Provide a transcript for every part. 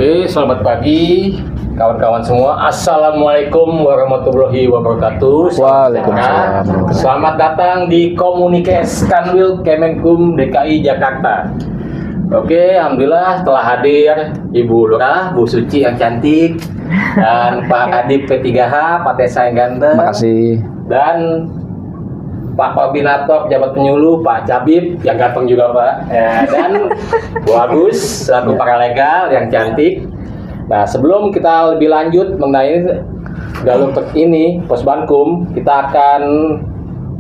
Oke, selamat pagi kawan-kawan semua. Assalamualaikum warahmatullahi wabarakatuh. Waalaikumsalam. Selamat datang di Komunikes Kanwil Kemenkum DKI Jakarta. Oke, alhamdulillah telah hadir Ibu Lurah, Bu Suci yang cantik, dan Pak Adip P3H, Pak Tesa yang ganteng. Terima kasih. Dan Pak Koordinator Pejabat Penyuluh, Pak Cabib yang ganteng juga Pak, dan Bu Agus selaku paralegal yang cantik. Nah, sebelum kita lebih lanjut mengenai Galur ini Posbankum, kita akan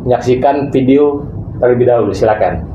menyaksikan video terlebih dahulu. Silakan.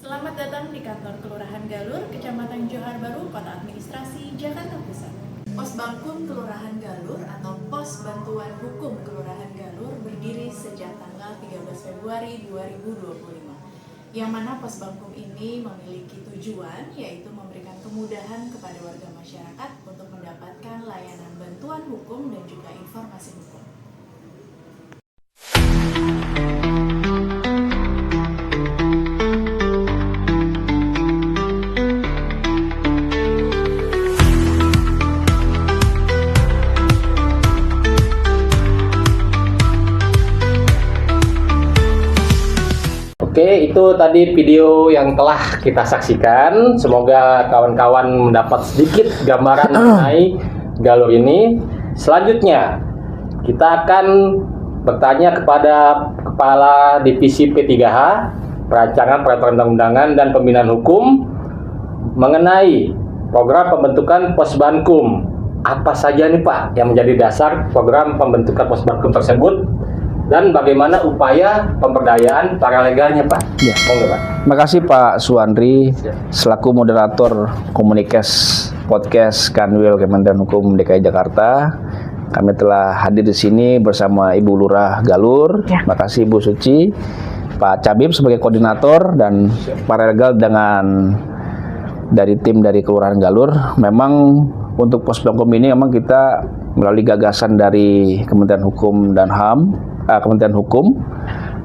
Selamat datang di kantor Kelurahan Galur, Kecamatan Johar Baru, Kota Administrasi, Jakarta Pusat. Posbankum Kelurahan Galur atau Pos Bantuan Hukum Kelurahan Galur berdiri sejak tanggal 13 Februari 2025. Yang mana Posbankum ini memiliki tujuan yaitu memberikan kemudahan kepada warga masyarakat untuk mendapatkan layanan bantuan hukum dan juga informasi hukum. Oke, itu tadi video yang telah kita saksikan. Semoga kawan-kawan mendapat sedikit gambaran mengenai Galur ini. Selanjutnya, kita akan bertanya kepada Kepala Divisi P3H, Perancangan Peraturan-Undangan dan Pembinaan Hukum mengenai program pembentukan Posbankum. Apa saja nih Pak yang menjadi dasar program pembentukan Posbankum tersebut? Dan bagaimana upaya pemberdayaan paralegalnya Pak? Ya. Monggo Pak. Terima kasih Pak Suandri selaku moderator Komunikes Podcast Kanwil Kementerian Hukum DKI Jakarta. Kami telah hadir di sini bersama Ibu Lurah Galur. Ya. Terima kasih Bu Suci, Pak Cabib sebagai koordinator dan paralegal dengan dari tim dari Kelurahan Galur. Memang untuk Posbankum ini memang kita melalui gagasan dari Kementerian Hukum dan HAM, Kementerian Hukum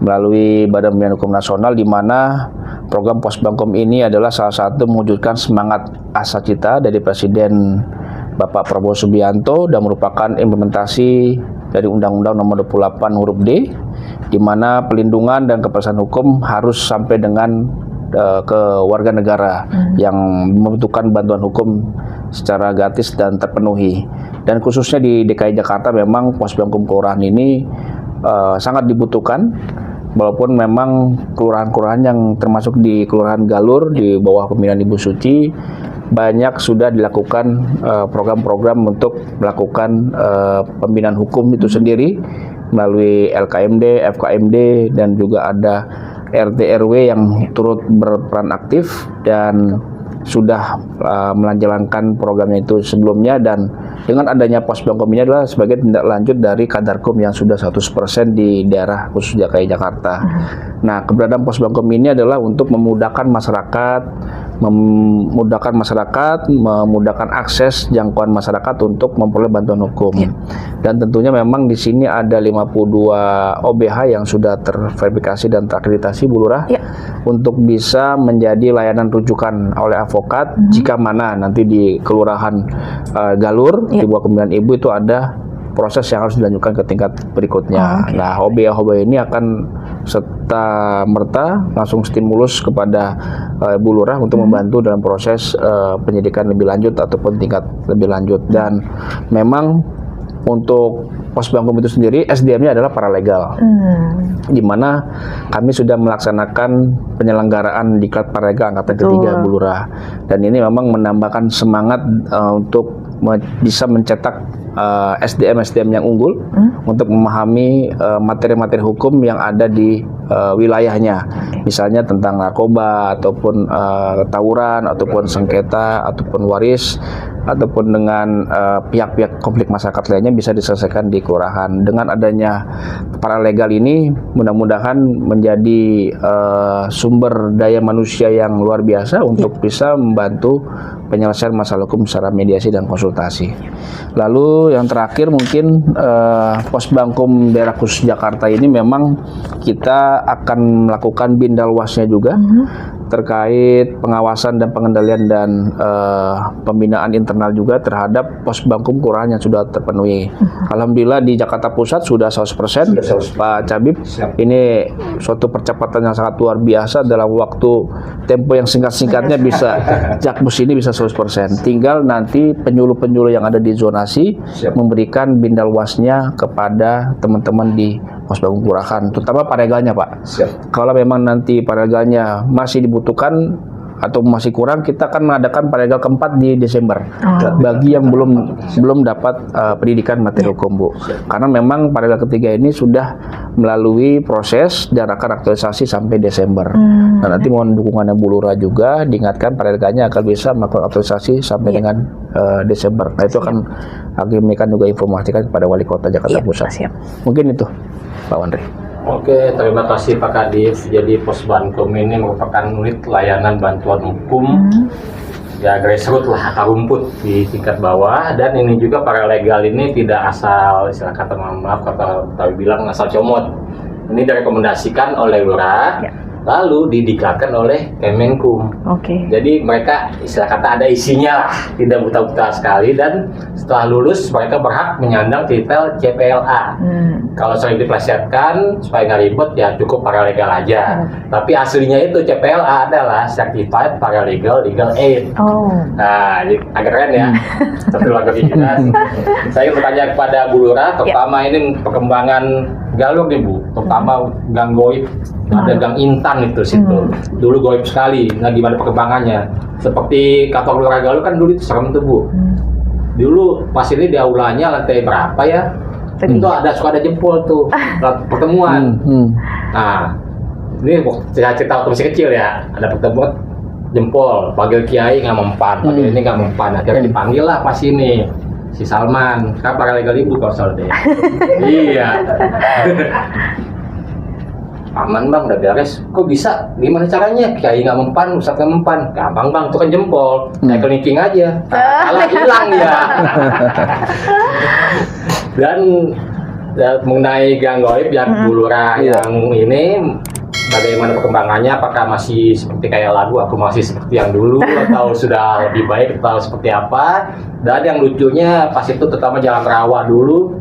melalui Badan Pembinaan Hukum Nasional, di mana program Posbankum ini adalah salah satu mewujudkan semangat asa cita dari Presiden Bapak Prabowo Subianto dan merupakan implementasi dari Undang-Undang Nomor 28 huruf D, di mana pelindungan dan kepastian hukum harus sampai dengan ke warga negara yang membutuhkan bantuan hukum secara gratis dan terpenuhi. Dan khususnya di DKI Jakarta memang Posbankum kelurahan ini sangat dibutuhkan, walaupun memang kelurahan-kelurahan yang termasuk di Kelurahan Galur di bawah pembinaan Ibu Suci banyak sudah dilakukan program-program untuk melakukan pembinaan hukum itu sendiri melalui LKMD, FKMD, dan juga ada RT RW yang turut berperan aktif dan sudah melanjalankan programnya itu sebelumnya. Dan dengan adanya Posbankum ini adalah sebagai tindak lanjut dari Kadarkum yang sudah 100% di daerah khusus DKI Jakarta. Nah, keberadaan Posbankum ini adalah untuk memudahkan masyarakat, memudahkan akses jangkauan masyarakat untuk memperoleh bantuan hukum. Dan tentunya memang di sini ada 52 OBH yang sudah terverifikasi dan terakreditasi Bu Lurah untuk bisa menjadi layanan rujukan oleh advokat jika mana nanti di Kelurahan Galur di bawah pembinaan Ibu itu ada proses yang harus dilanjutkan ke tingkat berikutnya. Nah, OBH ini akan serta merta langsung stimulus kepada Bu Lurah untuk membantu dalam proses penyidikan lebih lanjut ataupun tingkat lebih lanjut. Dan memang untuk Posbankum itu sendiri SDM-nya adalah paralegal, di mana kami sudah melaksanakan penyelenggaraan diklat paralegal angkatan ketiga Bu Lurah. Dan ini memang menambahkan semangat untuk bisa mencetak SDM-SDM yang unggul untuk memahami materi-materi hukum yang ada di wilayahnya, misalnya tentang narkoba ataupun tawuran ataupun sengketa ataupun waris ataupun dengan pihak-pihak konflik masyarakat lainnya bisa diselesaikan di kelurahan. Dengan adanya paralegal ini mudah-mudahan menjadi sumber daya manusia yang luar biasa untuk bisa membantu penyelesaian masalah hukum secara mediasi dan konsultasi. Lalu yang terakhir mungkin Posbankum Daerah Khusus Jakarta ini memang kita akan melakukan bindalwasnya juga terkait pengawasan dan pengendalian dan pembinaan internal juga terhadap Posbankum kelurahan yang sudah terpenuhi. Alhamdulillah di Jakarta Pusat sudah 100%, Pak Cabib. Ini suatu percepatan yang sangat luar biasa dalam waktu tempo yang singkat-singkatnya bisa Jakbus ini bisa 100%. Tinggal nanti penyuluh-penyuluh yang ada di zonasi memberikan bindalwasnya kepada teman-teman di Posbankum kelurahan, terutama paregalnya, Pak. Kalau memang nanti paregalnya masih dibutuhkan atau masih kurang, kita akan mengadakan paregal keempat di Desember bagi yang belum dapat pendidikan materi hukum, Bu. Karena memang paregal ketiga ini sudah melalui proses dan akan aktualisasi sampai Desember. Nah, nanti mohon dukungannya Bu Lurah juga, diingatkan paregalnya akan bisa melakukan aktualisasi sampai dengan Desember. Nah, itu akan memberikan juga informasikan kepada Wali Kota Jakarta Pusat. Mungkin itu, Pak Wandri. Oke, terima kasih Pak Kadif. Jadi Posbankum ini merupakan unit layanan bantuan hukum ya grassroots lah, akar rumput di tingkat bawah. Dan ini juga paralegal ini tidak asal, istilah kata maaf kata bilang asal comot. Ini direkomendasikan oleh Lurah, lalu didiklatkan oleh Kemenkum. Jadi mereka istilah kata ada isinya lah, tidak buta-buta sekali, dan setelah lulus mereka berhak menyandang titel CPLA. Kalau sering diplesetkan supaya nggak ribet ya cukup paralegal aja. Tapi aslinya itu CPLA adalah Certified Paralegal Legal Aid. Nah, jadi agak keren ya. Satu lagi jelas. Saya bertanya kepada Bu Lurah, terutama ini perkembangan Galur nih Bu, terutama Gang Goib. Ada Gang Intan itu situ. Dulu goib sekali. Nah, gimana perkembangannya? Seperti kantor Lurah Galur kan dulu itu serem tuh Bu. Dulu pas ini di aulanya lantai berapa ya? Itu suka ada jempol tuh pertemuan. Nah, ini cerita waktu masih kecil ya. Ada pertemuan jempol, panggil kiai nggak mempan, panggil ini nggak mempan. Akhirnya dipanggil lah pas ini si Salman. Sekarang paralegal ibu kalau soal deh. Iya. Aman bang, udah beres. Kok bisa? Gimana caranya? Kiai nggak mempan, ustadz nggak mempan. Gampang bang, itu kan jempol. Kayak kelingking aja. Kalah hilang ya. Dan mengenai Gang Goib yang Bu Lurah yang ini, bagaimana perkembangannya? Apakah masih seperti kayak lagu? Aku masih seperti yang dulu atau sudah lebih baik atau seperti apa? Dan yang lucunya pas itu terutama Jalan Rawa dulu,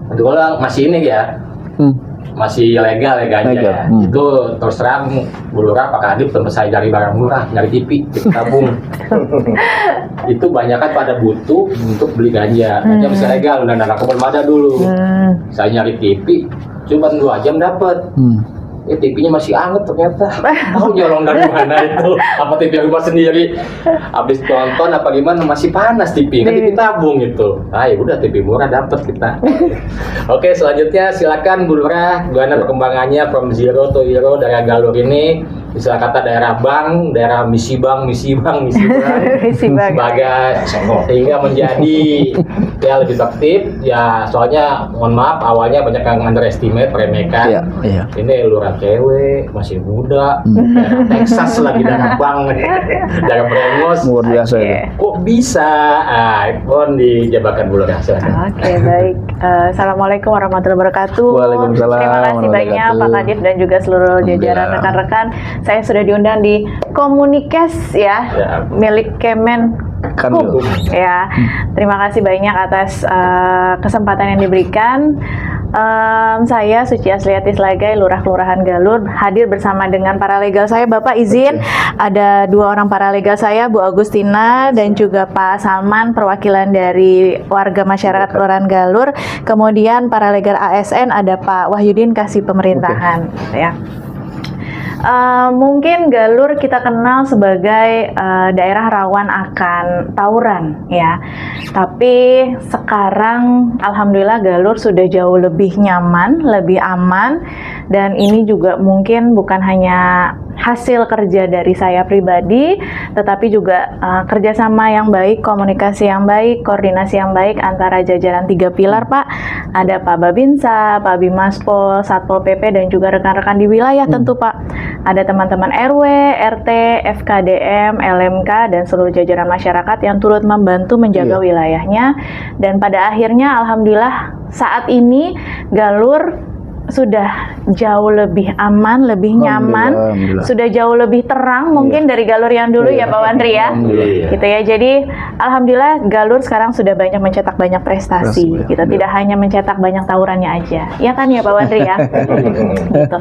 itu kalau masih ini ya. Masih legal ya ganja ya. Itu terus terang Bu Lurah Pak Kadif tempat saya cari barang murah, nyari TV, tabung. Itu banyak kan pada butuh untuk beli ganja. Ganja bisa legal, udah narkoba belum ada dulu. Saya nyari TV, cuma 2 jam dapat. TV-nya masih anget ternyata. Tahu nyolong dari mana itu? Apa TV rumah sendiri? Habis tonton apa gimana masih panas TV. Kan TV tabung itu. Ah ya udah TV murah dapat kita. Oke, selanjutnya silakan Bu Lurah, gimana perkembangannya from zero to hero dari Galur ini? Istilah kata daerah bank, daerah misi bank sebagai sehingga menjadi ya lebih aktif ya. Soalnya mohon maaf awalnya banyak yang underestimate, remehkan. Ini Lurah cewek masih muda, daerah Texas lagi daerah bank, daerah Brengos, luar biasa itu. Kok bisa? Pun dijabarkan Bu Lurah. Oke, baik. Assalamualaikum warahmatullahi wabarakatuh. Waalaikumsalam. Terima kasih banyak Pak Kadif dan juga seluruh jajaran rekan-rekan. Saya sudah diundang di Komunikes ya, milik Kemenkum ya. Terima kasih banyak atas kesempatan yang diberikan. Saya Suci Asliati Slagai, Lurah Kelurahan Galur, hadir bersama dengan paralegal saya. Bapak izin, ada 2 orang paralegal saya, Bu Agustina dan juga Pak Salman, perwakilan dari warga masyarakat Kelurahan Galur. Kemudian paralegal ASN ada Pak Wahyudin, Kasih Pemerintahan ya. Mungkin Galur kita kenal sebagai daerah rawan akan tawuran ya. Tapi sekarang alhamdulillah Galur sudah jauh lebih nyaman, lebih aman, dan ini juga mungkin bukan hanya hasil kerja dari saya pribadi, tetapi juga kerjasama yang baik, komunikasi yang baik, koordinasi yang baik antara jajaran 3 pilar, Pak. Ada Pak Babinsa, Pak Bimaspol, Satpol PP, dan juga rekan-rekan di wilayah tentu, Pak. Ada teman-teman RW, RT, FKDM, LMK, dan seluruh jajaran masyarakat yang turut membantu menjaga wilayahnya. Dan pada akhirnya alhamdulillah saat ini Galur sudah jauh lebih aman, lebih nyaman, sudah jauh lebih terang mungkin dari Galur yang dulu ya Pak Wandri ya, gitu ya. Jadi alhamdulillah Galur sekarang sudah banyak mencetak banyak prestasi, gitu. Tidak hanya mencetak banyak tawurannya aja, ya kan ya Pak Wandri ya. Gitu.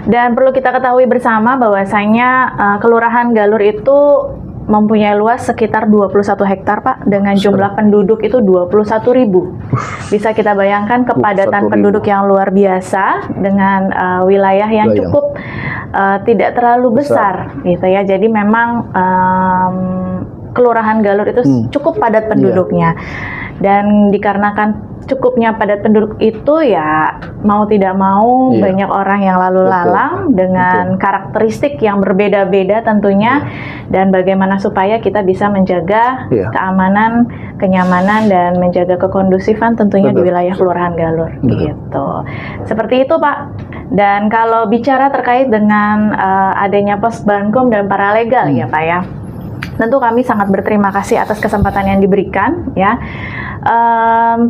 Dan perlu kita ketahui bersama bahwasanya Kelurahan Galur itu mempunyai luas sekitar 21 hektar Pak, dengan jumlah penduduk itu 21.000. Bisa kita bayangkan kepadatan penduduk yang luar biasa dengan wilayah yang cukup tidak terlalu besar gitu ya. Jadi memang Kelurahan Galur itu cukup padat penduduknya. Dan dikarenakan cukupnya padat penduduk itu ya mau tidak mau banyak orang yang lalu lalang dengan karakteristik yang berbeda-beda tentunya, dan bagaimana supaya kita bisa menjaga keamanan, kenyamanan, dan menjaga kekondusifan tentunya di wilayah Kelurahan Galur gitu. Seperti itu Pak. Dan kalau bicara terkait dengan adanya pos Bankum dan paralegal ya Pak ya, tentu kami sangat berterima kasih atas kesempatan yang diberikan ya.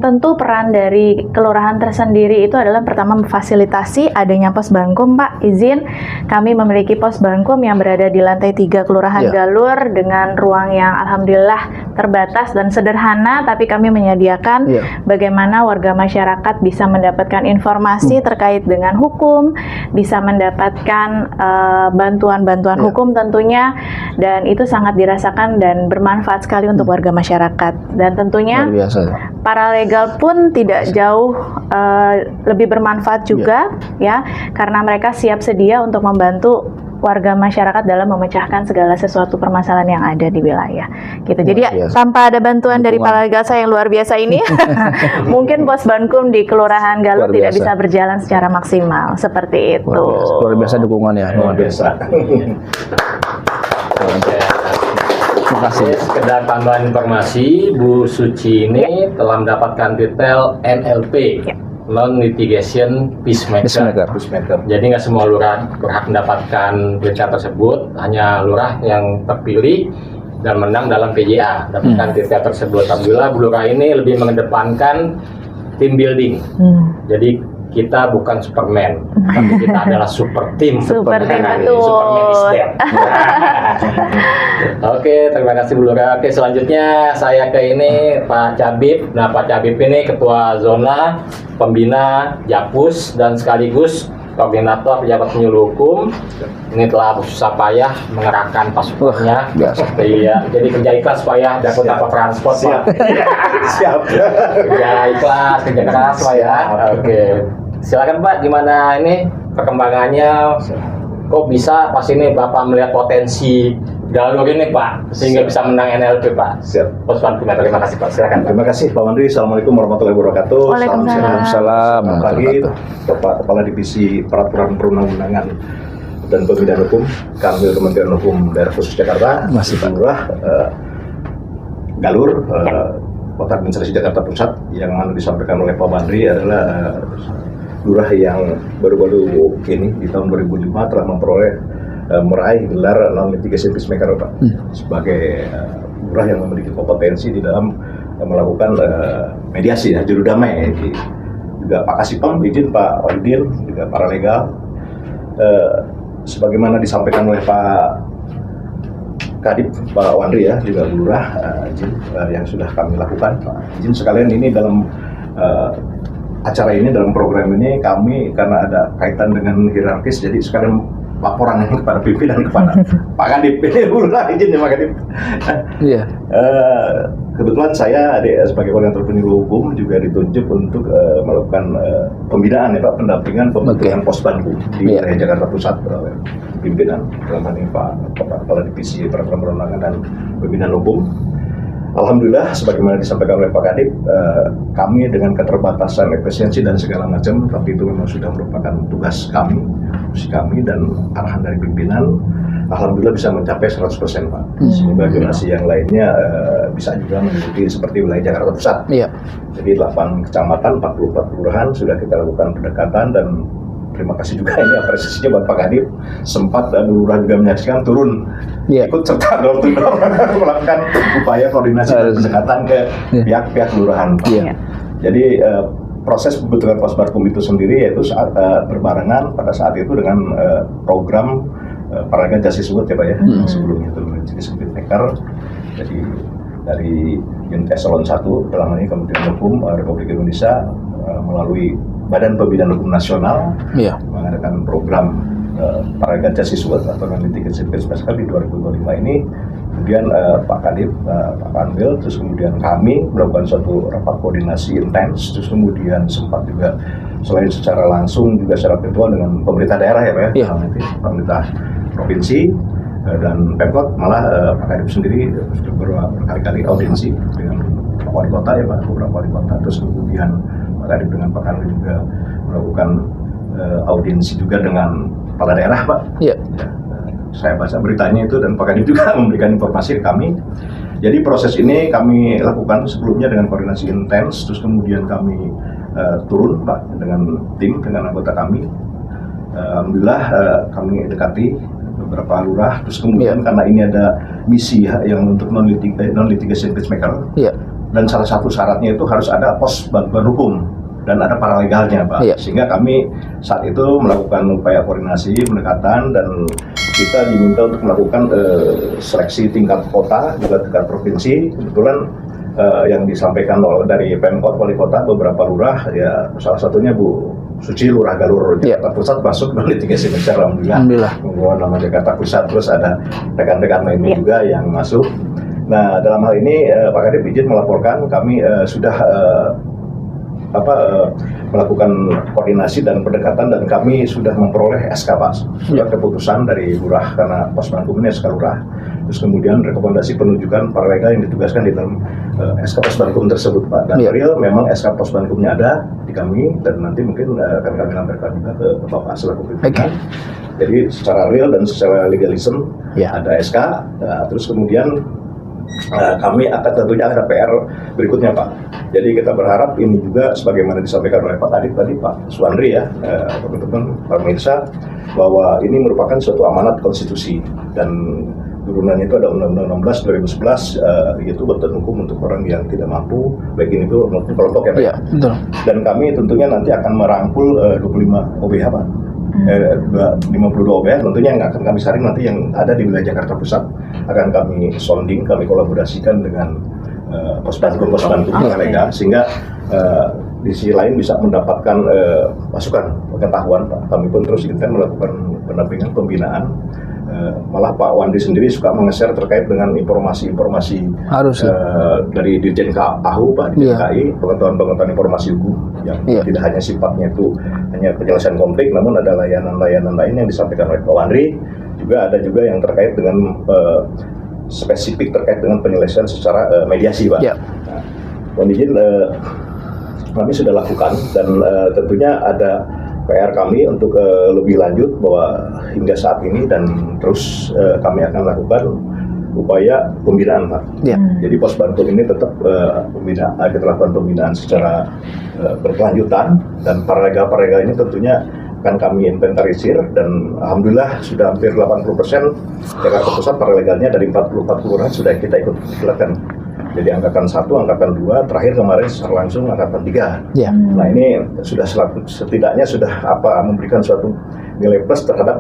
Tentu peran dari kelurahan tersendiri itu adalah pertama memfasilitasi adanya pos Bankum Pak. Izin kami memiliki pos Bankum yang berada di lantai 3 Kelurahan Galur dengan ruang yang alhamdulillah terbatas dan sederhana, tapi kami menyediakan bagaimana warga masyarakat bisa mendapatkan informasi terkait dengan hukum, bisa mendapatkan bantuan-bantuan hukum tentunya, dan itu sangat dirasakan dan bermanfaat sekali untuk warga masyarakat. Dan tentunya paralegal pun tidak jauh lebih bermanfaat juga ya, karena mereka siap sedia untuk membantu warga masyarakat dalam memecahkan segala sesuatu permasalahan yang ada di wilayah gitu. Jadi ya, tanpa ada bantuan dari paralegal saya yang luar biasa ini mungkin pos Bankum di Kelurahan Galur tidak bisa berjalan secara maksimal seperti itu. Luar biasa dukungannya, luar biasa. Terima kasih. Sekedar tambahan informasi, Bu Suci ini telah mendapatkan titel NLP, Non Litigation Peacemaker. Jadi nggak semua lurah berhak mendapatkan titel tersebut, hanya lurah yang terpilih dan menang dalam PJA dapatkan titel tersebut. Alhamdulillah Bu Lurah ini lebih mengedepankan team building. Jadi kita bukan Superman, tapi kita adalah super team. Super team, Superman is dead. Oke, terima kasih Bu Lurah. Oke, selanjutnya saya ke ini Pak Cabib. Nah, Pak Cabib ini Ketua Zona, Pembina Japus, dan sekaligus Koordinator Pejabat Penyuluh Hukum. Ini telah bersusah payah mengerahkan pasukannya. Iya, jadi kerja ikhlas Pak, dapat apa transport Pak. Siap. Kerja ikhlas, kerja keras Pak ya. Oke. Silakan Pak, gimana ini perkembangannya? Kok bisa pas ini Bapak melihat potensi Galur ini Pak, sehingga bisa menang NLP Pak? Siap. Pos Bankum, terima kasih Pak. Silakan. Terima kasih Pak Wandri. Assalamualaikum warahmatullahi wabarakatuh. Waalaikumsalam. Selamat pagi, Bapak Kepala Divisi Peraturan Perundang-undangan dan Pembinaan Hukum, Kanwil Kementerian Hukum Daerah Khusus Jakarta, Pak Lurah Galur, Kota Administrasi Jakarta Pusat, yang mana disampaikan oleh Pak Wandri adalah lurah yang baru-baru ini di tahun 2005 telah meraih gelar Non Litigation Peacemaker Pak, sebagai lurah yang memiliki kompetensi di dalam melakukan mediasi ya, juru damai. Juga Pak Kasipam, izin Pak Odil, juga paralegal, sebagaimana disampaikan oleh Pak Kadip, Pak Wandri ya, juga lurah, izin yang sudah kami lakukan. Izin sekalian ini dalam acara ini, dalam program ini kami karena ada kaitan dengan hierarkis, jadi sekalian laporan ini kepada pimpinan, kepada Pak Kadip. Ini lurah, izin ya Pak Kadip. Iya. kebetulan saya sebagai koordinator penyuluh hukum juga ditunjuk untuk melakukan pembinaan ya Pak, pendampingan pembentukan pos Bankum di wilayah Jakarta Pusat, pimpinan dalam hal ini Pak Kepala Divisi Peraturan Perundangan dan Pembinaan Hukum. Alhamdulillah, sebagaimana disampaikan oleh Pak Kadip, kami dengan keterbatasan efisiensi dan segala macam, tapi itu memang sudah merupakan tugas kami, fungsi kami dan arahan dari pimpinan. Alhamdulillah bisa mencapai 100% Pak. Semoga zonasi yang lainnya bisa juga mengikuti seperti wilayah Jakarta Pusat. Jadi 8 kecamatan, 44 kelurahan sudah kita lakukan pendekatan, dan terima kasih juga ini apresiasinya buat Pak Kadip, sempat dan lurah juga menyaksikan turun ikut serta door to door melakukan upaya koordinasi dan pendekatan ke pihak-pihak kelurahan Pak. Jadi proses pembentukan pos Bankum itu sendiri yaitu saat berbarengan pada saat itu dengan program Paralegal Justice Award ya Pak ya, sebelumnya itu jadi Spinnaker. Jadi dari unit eselon 1 dalam hal ini Kementerian Hukum Republik Indonesia melalui Badan Pembinaan Hukum Nasional mengadakan program Paralegal Justice Award atau Non-Litigation Special di 2025 ini. Kemudian Pak Kadip, Pak Kanwil, terus kemudian kami melakukan suatu rapat koordinasi intens, terus kemudian sempat juga selain secara langsung juga secara virtual dengan pemerintah daerah ya Pak ya, pemerintah provinsi dan Pemkot, malah Pak Kadip sendiri sudah berkali-kali audiensi dengan Pak Wali Kota ya Pak, beberapa wali kota, terus kemudian Pak Kadip dengan Pak Kanwil juga melakukan audiensi juga dengan kepala daerah Pak. Saya baca beritanya itu dan Pak Kadip juga memberikan informasi ke kami. Jadi proses ini kami lakukan sebelumnya dengan koordinasi intens, terus kemudian kami turun Pak dengan tim, dengan anggota kami. Alhamdulillah kami dekati beberapa lurah, terus kemudian karena ini ada misi yang untuk non-litigation peacemaker, dan salah satu syaratnya itu harus ada pos bantuan hukum dan ada paralegalnya Pak, sehingga kami saat itu melakukan upaya koordinasi, pendekatan, dan kita diminta untuk melakukan seleksi tingkat kota juga tingkat provinsi. Kebetulan yang disampaikan dari Pemkot Wali Kota beberapa lurah ya, salah satunya Bu Suci Lurah Galur Jakarta Pusat masuk non-litigasi besar, alhamdulillah membawa nama Jakarta Pusat, terus ada rekan-rekan lainnya juga yang masuk. Nah dalam hal ini Pak Kadip izin melaporkan kami sudah melakukan koordinasi dan pendekatan, dan kami sudah memperoleh SK Pak, sudah keputusan dari lurah karena pos Bankum ini SK lurah, terus kemudian rekomendasi penunjukan paralegal yang ditugaskan di dalam SK pos Bankum tersebut Pak, dan real memang SK pos Bankumnya ada di kami, dan nanti mungkin akan kami lampirkan juga ke Bapak selaku pimpinan. Jadi secara real dan secara legalisme ada SK, terus kemudian kami akan tentunya ada PR berikutnya Pak. Jadi kita berharap ini juga sebagaimana disampaikan oleh Pak Kadip tadi, Pak Suandri ya, teman-teman para pemirsa, bahwa ini merupakan suatu amanat konstitusi dan turunannya itu ada Undang-Undang 16 2011 yaitu bantuan hukum untuk orang yang tidak mampu, baik ini itu maupun kelompok ya Pak. Betul. Dan kami tentunya nanti akan merangkul 25 OBH Pak. 52 OBH tentunya yang akan kami saring nanti yang ada di wilayah Jakarta Pusat, akan kami sounding, kami kolaborasikan dengan pos Bankum paralegal, sehingga di sisi lain bisa mendapatkan masukan, pengetahuan Pak. Kami pun terus intens melakukan pendampingan, pembinaan. Malah Pak Wandi sendiri suka menge-share terkait dengan informasi-informasi dari Dirjen KAHU Pak, Dirjen KI, pengetahuan informasi hukum yang tidak hanya sifatnya itu hanya penyelesaian konflik, namun ada layanan-layanan lain yang disampaikan oleh Pak Wandri, juga ada juga yang terkait dengan spesifik terkait dengan penyelesaian secara mediasi Pak. Nah, mohon izin kami sudah lakukan, dan tentunya ada PR kami untuk lebih lanjut bahwa hingga saat ini dan terus kami akan lakukan upaya pembinaan Pak. Jadi pos Bankum ini tetap kita lakukan pembinaan secara berkelanjutan, dan paralegal ini tentunya akan kami inventarisir, dan alhamdulillah sudah hampir 80% Jakarta Pusat paralegalnya dari 44 kelurahan sudah kita ikut silakan. Jadi angkatan 1, angkatan 2, terakhir kemarin secara langsung angkatan 3. Nah ini sudah setidaknya sudah memberikan suatu nilai plus terhadap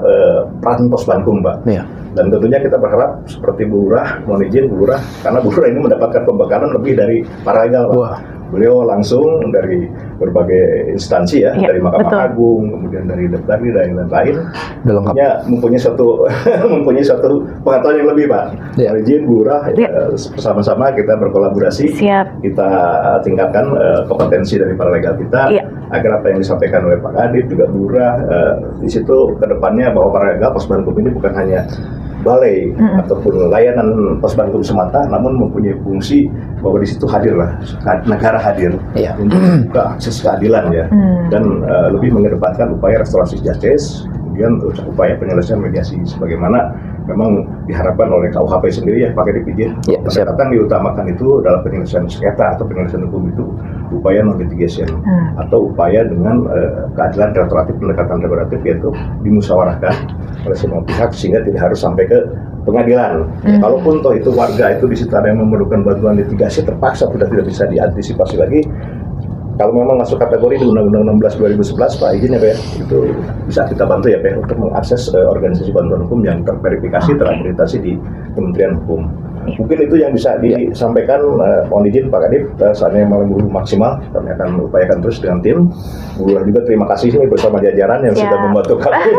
peran pos Bankum Pak. Dan tentunya kita berharap seperti Bu Lurah, mohon izin Bu Lurah, karena Bu Lurah ini mendapatkan pembekalan lebih dari paralegal Pak. beliau langsung dari berbagai instansi ya, Iya, dari Mahkamah betul. Agung, kemudian dari Depdagri dan lain-lain, Udah lengkap. mempunyai satu mempunyai satu pengetahuan yang lebih, Pak. Iya. Izin Bu Lurah, Iya. bersama-sama kita berkolaborasi, Siap. kita tingkatkan kompetensi dari para legal kita, Iya. agar apa yang disampaikan oleh Pak Kadif juga Bu Lurah, di situ kedepannya bahwa para legal Posbankum ini bukan hanya balai ataupun layanan Posbankum semata, namun mempunyai fungsi bahwa di situ hadirlah negara hadir Iya. untuk membuka akses keadilan ya, dan lebih mengedepankan upaya restorasi justice, kemudian upaya penyelesaian mediasi sebagaimana memang diharapkan oleh KUHP sendiri ya, pakai dipijin. Ya, siap. Pendekatan diutamakan itu dalam penyelesaian sengketa atau penyelesaian hukum itu upaya non litigation atau upaya dengan keadilan restoratif, pendekatan regulatif, yaitu dimusyawarahkan oleh semua pihak sehingga tidak harus sampai ke pengadilan. Kalaupun toh itu warga itu di situ ada yang memerlukan bantuan litigasi terpaksa sudah tidak bisa diantisipasi lagi. Kalau memang masuk kategori di Undang-Undang 16 2011, Pak, izin ya Pak ya, itu bisa kita bantu ya Pak untuk mengakses organisasi bantuan hukum yang terverifikasi, terakreditasi di Kementerian Hukum. Mungkin itu yang bisa disampaikan, mohon izin Pak Kadif, saatnya malam dulu maksimal, kami akan upayakan terus dengan tim. Bu Lurah juga terima kasih nih bersama jajaran yang Siap. sudah membantu kami.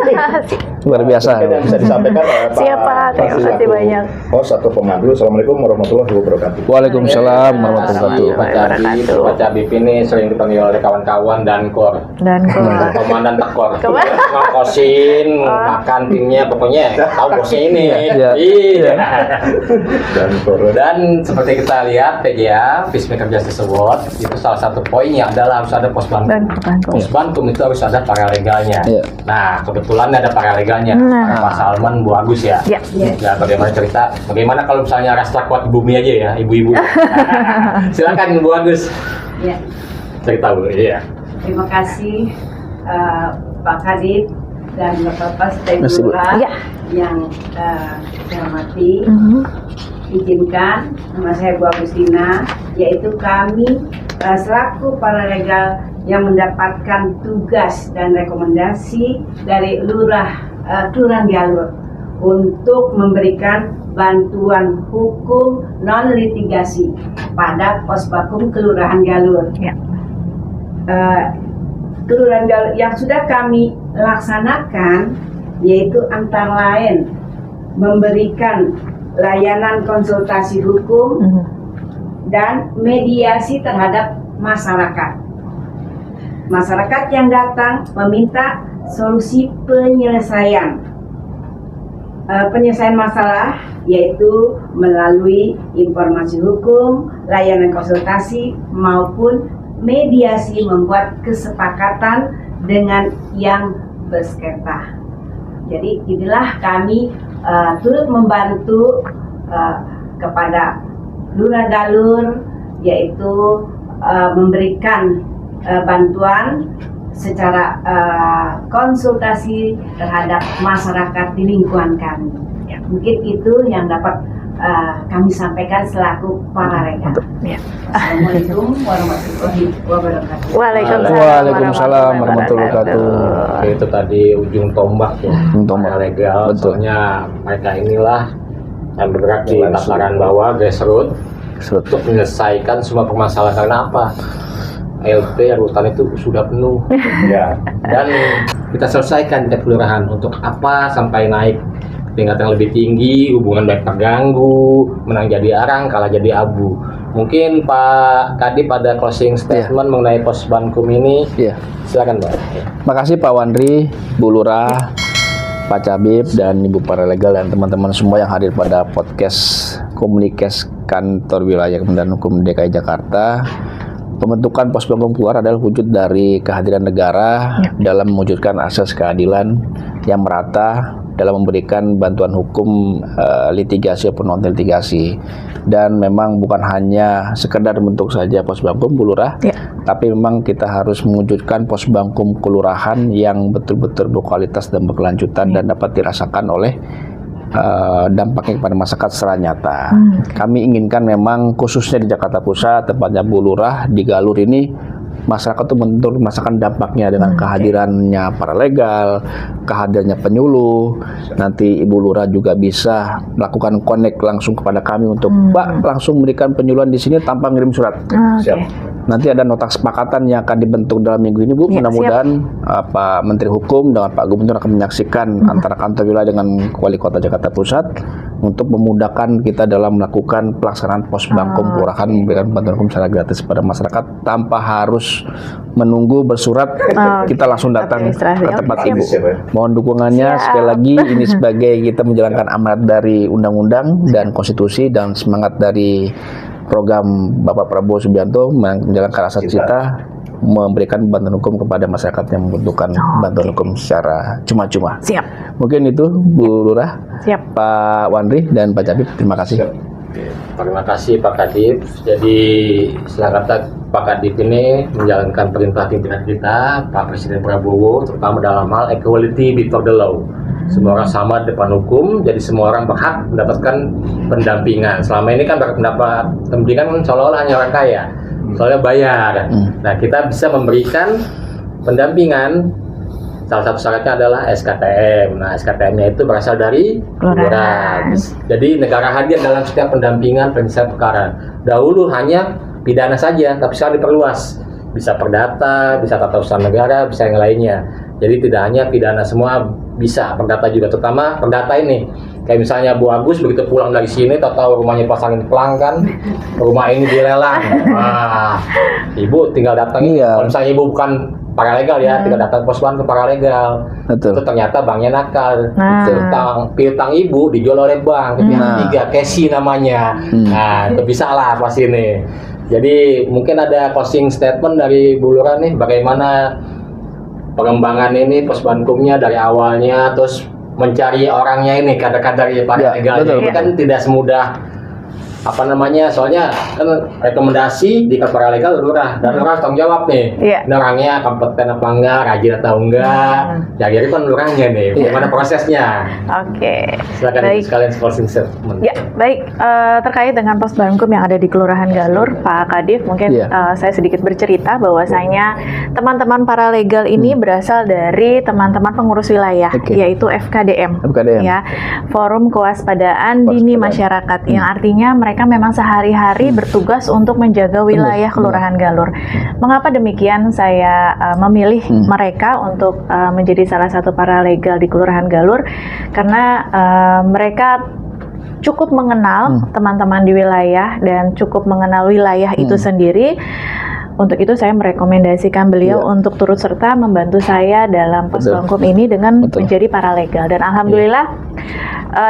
Luar biasa. Mungkin yang bisa disampaikan Pak. Siap, Pak. Terima Fadli kasih selaku banyak. Host atau pemandu. Assalamualaikum warahmatullahi wabarakatuh. Waalaikumsalam warahmatullahi Terima wabarakatuh. kasih Pak Cabib. Pak Cabib ini sering dipanggil oleh kawan-kawan dan kor. Dan Komandan tekor. Kemana? Ngongkosin, makan timnya, pokoknya tahu bosnya ini. Iya. Iya. Dan Korea. Dan seperti kita lihat PGA Peacemaker Justice Award itu salah satu poinnya adalah harus ada Posbankum. Dan Posbankum. Posbankum itu harus ada paralegalnya. Iya. Nah, kebetulan ada paralegalnya. Nah. Pak Salman, Bu Agus ya. Ya. Ya, bagaimana cerita? Bagaimana kalau misalnya rasa kuat bumi aja ya, ibu-ibu. Silakan Bu Agus. Ya, Cerita Bu. Iya. terima kasih Pak Kadif dan Bapak Stay Terima kasih, Bu. Lurah Ya. yang saya hormati. Mhm. Izinkan nama saya Bu Agustina, yaitu kami selaku paralegal yang mendapatkan tugas dan rekomendasi dari Kelurahan Galur untuk memberikan bantuan hukum non litigasi pada Posbankum Kelurahan Galur. Ya. Kelurahan Galur yang sudah kami laksanakan yaitu antara lain memberikan layanan konsultasi hukum Mhm. dan mediasi terhadap masyarakat. Masyarakat yang datang meminta solusi penyelesaian masalah, yaitu melalui informasi hukum, layanan konsultasi maupun mediasi, membuat kesepakatan dengan yang bersengketa. Jadi inilah kami turut membantu kepada Lurah Galur, yaitu memberikan bantuan secara konsultasi terhadap masyarakat di lingkungan kami. Mungkin itu yang dapat kami sampaikan selaku paralegal. Ya. Assalamualaikum warahmatullahi wabarakatuh. Waalaikumsalam warahmatullahi wabarakatuh. Oke, itu tadi ujung tombak ya. Ujung tombak. Legal. Betul. Soalnya mereka inilah yang bergerak di Langsung. tataran bawah, grassroots, Betul. untuk menyelesaikan semua permasalahan. Karena apa? LP rutan itu sudah penuh. Ya. Dan kita selesaikan tingkat kelurahan. Untuk apa sampai naik tingkat yang lebih tinggi, hubungan baik terganggu, menang jadi arang, kalah jadi abu. Mungkin Pak Kadif pada closing statement mengenai Posbankum ini. Iya. Silakan Pak. Makasih Pak Wandri, Bu Lurah, Pak Cabib, dan Ibu Paralegal dan teman-teman semua yang hadir pada podcast Komunikes Kantor Wilayah Kementerian Hukum DKI Jakarta. Pembentukan Posbankum keluar adalah wujud dari kehadiran negara dalam mewujudkan akses keadilan yang merata dalam memberikan bantuan hukum litigasi maupun non litigasi. Dan memang bukan hanya sekedar bentuk saja Posbankum Bu Lurah, tapi memang kita harus mewujudkan Posbankum kelurahan yang betul-betul berkualitas dan berkelanjutan dan dapat dirasakan oleh dampaknya kepada masyarakat secara nyata. Kami inginkan memang khususnya di Jakarta Pusat, tempatnya Bu Lurah di Galur ini masyarakat tuh betul merasakan dampaknya dengan kehadirannya paralegal, kehadirannya penyuluh. Nanti Ibu Lurah juga bisa melakukan connect langsung kepada kami untuk Pak langsung memberikan penyuluhan di sini tanpa ngirim surat. Oke. Nanti ada nota kesepakatan yang akan dibentuk dalam minggu ini, Bu. Ya, Mudah-mudahan Pak Menteri Hukum dengan Pak Gubernur akan menyaksikan antara kantor wilayah dengan Wali Kota Jakarta Pusat untuk memudahkan kita dalam melakukan pelaksanaan pos Bangkum kelurahan memberikan bantuan hukum secara gratis kepada masyarakat tanpa harus menunggu bersurat. Kita langsung datang Administrasi. ke tempat Oke. Ibu. Mohon dukungannya Siap. sekali lagi, ini sebagai kita menjalankan amanat dari undang-undang dan konstitusi dan semangat dari program Bapak Prabowo Subianto menjalankan rasa cita memberikan bantuan hukum kepada masyarakat yang membutuhkan bantuan hukum secara cuma-cuma. Siap. Mungkin itu Bu Lurah, Siap. Pak Wandri dan Pak Cabib. Terima kasih. Terima kasih Pak Kadif. Jadi setelah kata Pak Kadif ini menjalankan perintah pimpinan kita, Pak Presiden Prabowo, terutama dalam hal equality before the law. Semua orang sama di depan hukum, jadi semua orang berhak mendapatkan pendampingan. Selama ini kan mendapat pendampingan kan seolah-olah hanya orang kaya, soalnya bayar. Nah, kita bisa memberikan pendampingan. Salah satu syaratnya adalah SKTM. Nah, SKTM-nya itu berasal dari kelurahan. Jadi negara hadir dalam setiap pendampingan penyelesaian perkara. Dahulu hanya pidana saja, tapi sekarang diperluas. Bisa perdata, bisa tata usaha negara, bisa yang lainnya. Jadi tidak hanya pidana semua, bisa perdata juga, terutama perdata ini. Kayak misalnya Bu Agus begitu pulang dari sini, tahu rumahnya pasangin pelanggan, rumah ini dilelang. Nah, Ibu tinggal datang. Iya. Kalau misalnya Ibu bukan paralegal ya, tinggal datang pos bank ke paralegal. Betul. Itu ternyata banknya nakal. Nah. Piutang Ibu dijual oleh bank, pihak ketiga, Casey namanya. Nah, itu bisa lah pas ini. Jadi mungkin ada closing statement dari Bu Lurah nih, bagaimana pengembangan ini pos bankumnya dari awalnya, terus mencari orangnya ini, kadar-kadar paralegalnya. betul, Ini kan tidak semudah apa namanya, soalnya kan rekomendasi di paralegal lurah dan lurah harus tanggung jawab nih. Iya. Ini orangnya kompeten apa enggak, rajin atau enggak. Jadi kan lurahnya nih, bagaimana prosesnya? Oke. Silakan Baik. Ibu sekalian closing statement. Ya, baik. Terkait dengan pos Bankum yang ada di Kelurahan Galur, Pak Kadif, mungkin Iya. saya sedikit bercerita bahwasanya teman-teman paralegal ini berasal dari teman-teman pengurus wilayah, Oke. yaitu FKDM, FKDM. ya, Forum Kewaspadaan Dini Masyarakat, yang artinya mereka memang sehari-hari bertugas untuk menjaga wilayah Kelurahan Galur. Mengapa demikian? Saya memilih mereka untuk menjadi salah satu paralegal di Kelurahan Galur karena mereka cukup mengenal teman-teman di wilayah dan cukup mengenal wilayah itu sendiri. Untuk itu saya merekomendasikan beliau untuk turut serta membantu saya dalam pos Bankum ini dengan menjadi paralegal. Dan alhamdulillah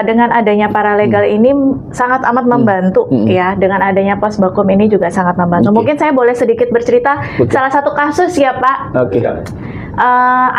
dengan adanya paralegal ini sangat amat membantu ya. Dengan adanya pos Bankum ini juga sangat membantu. Mungkin saya boleh sedikit bercerita salah satu kasus ya Pak. Oke.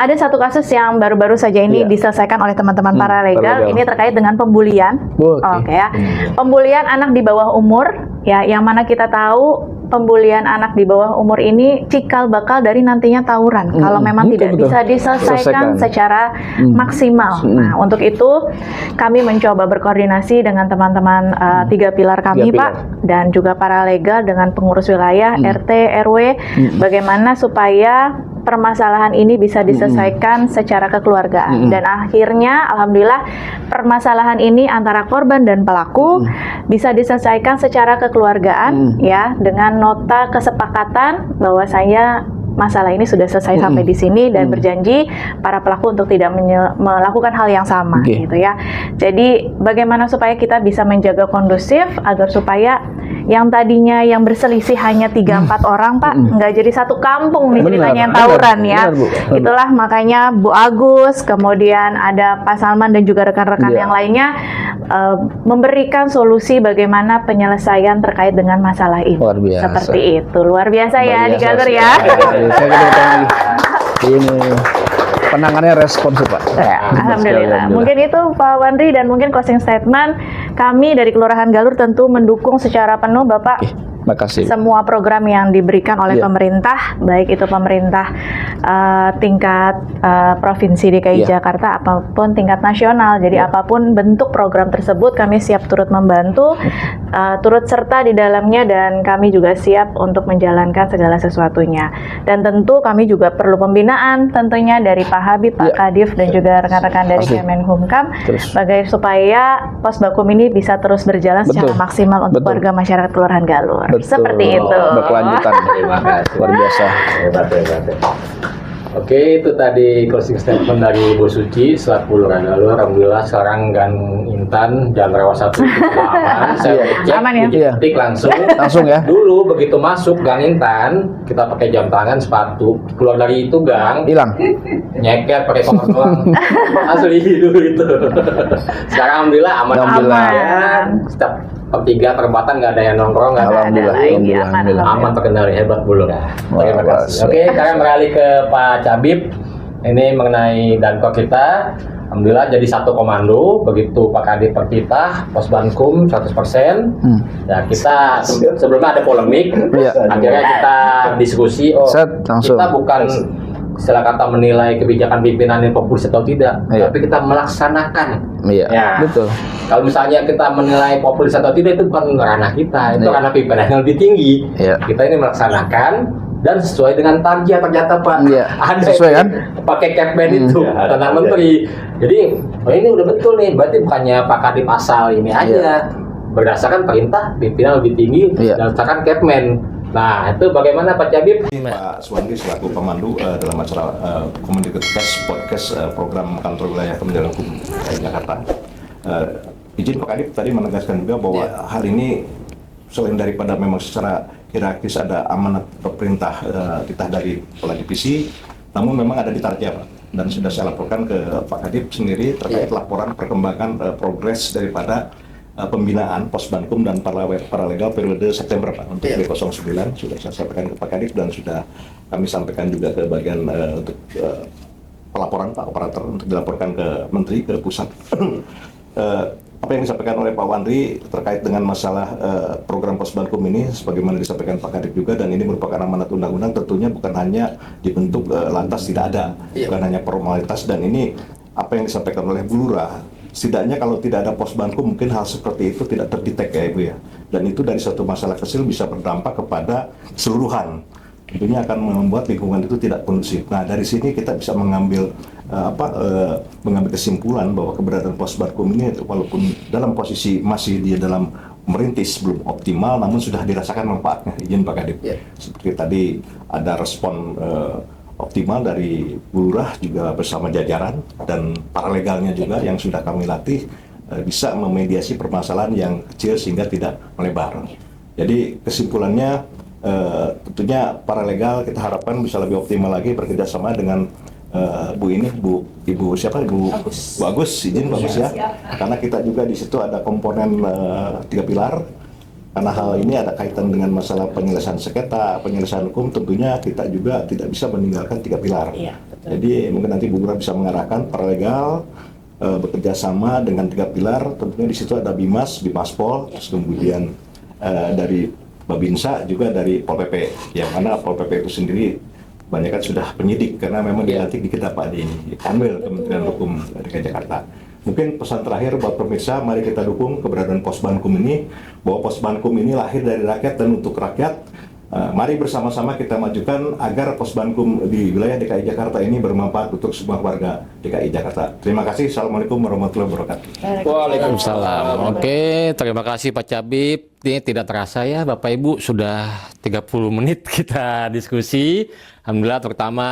Ada satu kasus yang baru-baru saja ini diselesaikan oleh teman-teman paralegal. Ini terkait dengan pembulian. Oke ya. Pembulian anak di bawah umur ya, yang mana kita tahu pembulian anak di bawah umur ini cikal bakal dari nantinya tawuran kalau memang tidak bisa diselesaikan secara maksimal. Nah, untuk itu kami mencoba berkoordinasi dengan teman-teman 3 pilar kami, Pak, dan juga paralegal dengan pengurus wilayah, RT, RW, bagaimana supaya permasalahan ini bisa diselesaikan secara kekeluargaan. Dan akhirnya alhamdulillah permasalahan ini antara korban dan pelaku bisa diselesaikan secara kekeluargaan ya, dengan nota kesepakatan bahwa saya masalah ini sudah selesai sampai di sini dan berjanji para pelaku untuk tidak melakukan hal yang sama gitu ya. Jadi bagaimana supaya kita bisa menjaga kondusif agar supaya yang tadinya yang berselisih hanya 3-4 orang Pak, nggak jadi satu kampung nih ceritanya yang tawuran ya. Itulah makanya Bu Agus, kemudian ada Pak Salman dan juga rekan-rekan yang lainnya memberikan solusi bagaimana penyelesaian terkait dengan masalah ini. Luar biasa. Seperti itu. Luar biasa ya di Galur ya. Saya ketemu lagi. Ini penanganannya responsif Pak. Alhamdulillah. Mungkin itu Pak Wandri, dan mungkin closing statement kami dari Kelurahan Galur tentu mendukung secara penuh Bapak Terima kasih. semua program yang diberikan oleh Iya. pemerintah, baik itu pemerintah tingkat provinsi DKI Iya. Jakarta apapun tingkat nasional. Jadi Iya. apapun bentuk program tersebut kami siap turut membantu, turut serta di dalamnya, dan kami juga siap untuk menjalankan segala sesuatunya. Dan tentu kami juga perlu pembinaan tentunya dari Pak Habib, Pak Iya. Kadif, dan juga rekan-rekan dari Pasti. Kemenhumkam Terus. supaya Posbakum ini bisa terus berjalan secara Betul. maksimal untuk Betul. warga masyarakat Kelurahan Galur. Betul. Seperti itu. Berkelanjutan. Terima kasih. Luar biasa. Hebat. Oke, itu tadi closing statement dari Bu Suci selaku Lurah Galur. Alhamdulillah sekarang Gang Intan Jalan Rewa 1 itu sudah aman. Saya Iya. cek, Aman ya? Iya. ketik langsung. Langsung ya. Dulu begitu masuk Gang Intan, kita pakai jam tangan, sepatu. Keluar dari itu gang, Hilang. nyeker pakai koper doang. Asli dulu itu. Sekarang alhamdulillah aman. Alhamdulillah. Ya, setiap pertiga perempatan nggak ada yang nongkrong, nggak ada. Alhamdulillah. lagi, Alhamdulillah. aman. Alhamdulillah. Aman terkendali, hebat Bu Lurah. Terima Wah, kasih. Oke, sekarang beralih ke Pak Cabib. Ini mengenai Dankor kita. Alhamdulillah jadi satu komando. Begitu Pak Kadif bertitah, Posbankum 100%. Ya kita sebelumnya ada polemik. Iya. Akhirnya kita diskusi. Set, langsung. Kita bukan istilah kata menilai kebijakan pimpinan yang populis atau tidak, Iya. tapi kita melaksanakan. Iya. Ya. Betul. Kalau misalnya kita menilai populis atau tidak itu bukan ranah kita, itu Iya. ranah pimpinan yang lebih tinggi. Iya. Kita ini melaksanakan dan sesuai dengan target ternyata Pak. Iya. Ada Sesuai, itu, kan? pakai capman itu Ya, ada tanah target. menteri. Jadi oh ini udah betul nih, berarti bukannya Pak Kadif asal ini aja. Berdasarkan perintah pimpinan lebih tinggi, Iya. berdasarkan capman. Nah itu bagaimana Pak Cabib? Pak Suwandi selaku pemandu dalam acara Community Podcast program kantor wilayah Kementerian Hukum DKI Jakarta. Izin Pak Kadif tadi menegaskan juga bahwa hal ini selain daripada memang secara hierarkis ada amanat perintah titah dari kepala divisi, namun memang ada di Tarja Pak. Dan sudah saya laporkan ke Pak Kadif sendiri terkait laporan perkembangan progres daripada pembinaan Posbankum dan paralegal periode September Pak untuk B09 sudah saya sampaikan ke Pak Kadif dan sudah kami sampaikan juga ke bagian untuk pelaporan Pak Operator untuk dilaporkan ke Menteri, ke pusat. Apa yang disampaikan oleh Pak Wandri terkait dengan masalah program Posbankum ini sebagaimana disampaikan Pak Kadif juga, dan ini merupakan amanat undang-undang, tentunya bukan hanya dibentuk lantas tidak ada, bukan hanya formalitas, dan ini apa yang disampaikan oleh Bu Lurah, setidaknya kalau tidak ada Posbankum mungkin hal seperti itu tidak terdetek ya Ibu ya, dan itu dari satu masalah kecil bisa berdampak kepada keseluruhan, tentunya akan membuat lingkungan itu tidak kondusif. Nah dari sini kita bisa mengambil mengambil kesimpulan bahwa keberadaan Posbankum ini walaupun dalam posisi masih dia dalam merintis belum optimal, namun sudah dirasakan manfaatnya. Izin Pak Kadif. Seperti tadi ada respon optimal dari Bu Lurah juga bersama jajaran dan paralegalnya juga yang sudah kami latih bisa memediasi permasalahan yang kecil sehingga tidak melebar. Jadi kesimpulannya tentunya paralegal kita harapkan bisa lebih optimal lagi bekerja sama dengan Ibu siapa? Bu Agus, izin Pak Agus ya. Karena kita juga di situ ada komponen 3 pilar. Karena hal ini ada kaitan dengan masalah penyelesaian sengketa, penyelesaian hukum, tentunya kita juga tidak bisa meninggalkan 3 pilar. Jadi mungkin nanti Bu Lurah bisa mengarahkan paralegal bekerja sama dengan 3 pilar. Tentunya di situ ada Bimas, Bimaspol, terus kemudian dari Babinsa juga dari Pol PP. Yang mana Pol PP itu sendiri banyak kan sudah penyidik karena memang dilantik di kita Pak di Kanwil Kementerian Hukum DKI Jakarta. Mungkin pesan terakhir buat pemirsa, mari kita dukung keberadaan Posbankum ini, bahwa Posbankum ini lahir dari rakyat dan untuk rakyat. Mari bersama-sama kita majukan agar Posbankum di wilayah DKI Jakarta ini bermanfaat untuk semua warga DKI Jakarta. Terima kasih. Assalamualaikum warahmatullahi wabarakatuh. Waalaikumsalam. Oke, terima kasih Pak Cabib. Ini tidak terasa ya Bapak Ibu, sudah 30 menit kita diskusi. Alhamdulillah, terutama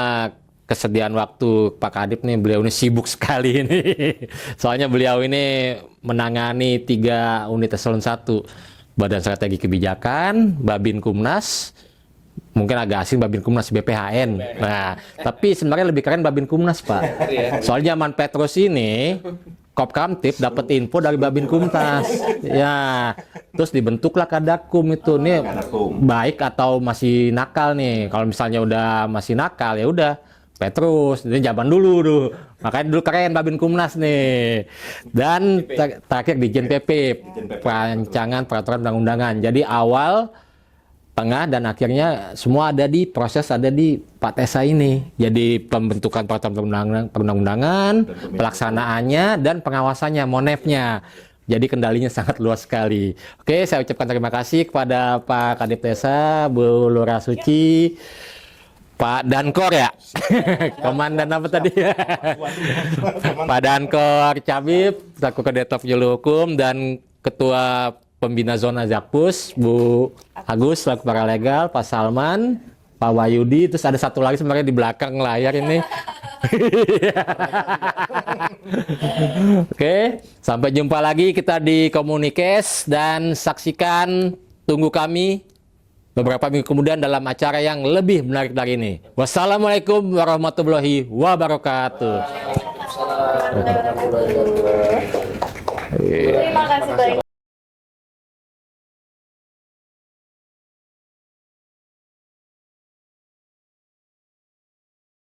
kesediaan waktu Pak Kadif nih, beliau ini sibuk sekali ini. Soalnya beliau ini menangani 3 unit eselon 1. Badan Strategi Kebijakan, Babin Kumnas, mungkin agak asing Babin Kumnas BPHN. Nah, tapi sebenarnya lebih keren Babin Kumnas, Pak. Soalnya zaman Petrus ini Kopkamtib dapat info dari Babin Kumnas. Ya, terus dibentuklah Kadakum itu. Nih baik atau masih nakal nih. Kalau misalnya udah masih nakal ya udah Petrus, ini zaman dulu tuh. Makanya dulu keren Babin Kumnas nih. Dan terakhir di JNPP, Perancangan Peraturan Perundang-undangan. Jadi awal tengah, dan akhirnya semua ada di proses, ada di Pak Tesa ini. Jadi pembentukan peraturan perundang-undangan, pelaksanaannya, dan pengawasannya, monefnya. Jadi kendalinya sangat luas sekali. Oke, saya ucapkan terima kasih kepada Pak Kadip Tesa, Bu Lurah Suci, Pak Dankor ya, Komandan apa tadi? Pak Dankor Cabib, selaku Kadetop Julu Hukum, dan Ketua Pembina Zona Jakpus, Bu Agus, selaku paralegal, Pak Salman, Pak Wahyudi, terus ada satu lagi sebenarnya di belakang layar ini. Oke, sampai jumpa lagi kita di Komunikes, dan saksikan, tunggu kami beberapa minggu kemudian dalam acara yang lebih menarik dari ini. Wassalamualaikum warahmatullahi wabarakatuh. Terima kasih banyak.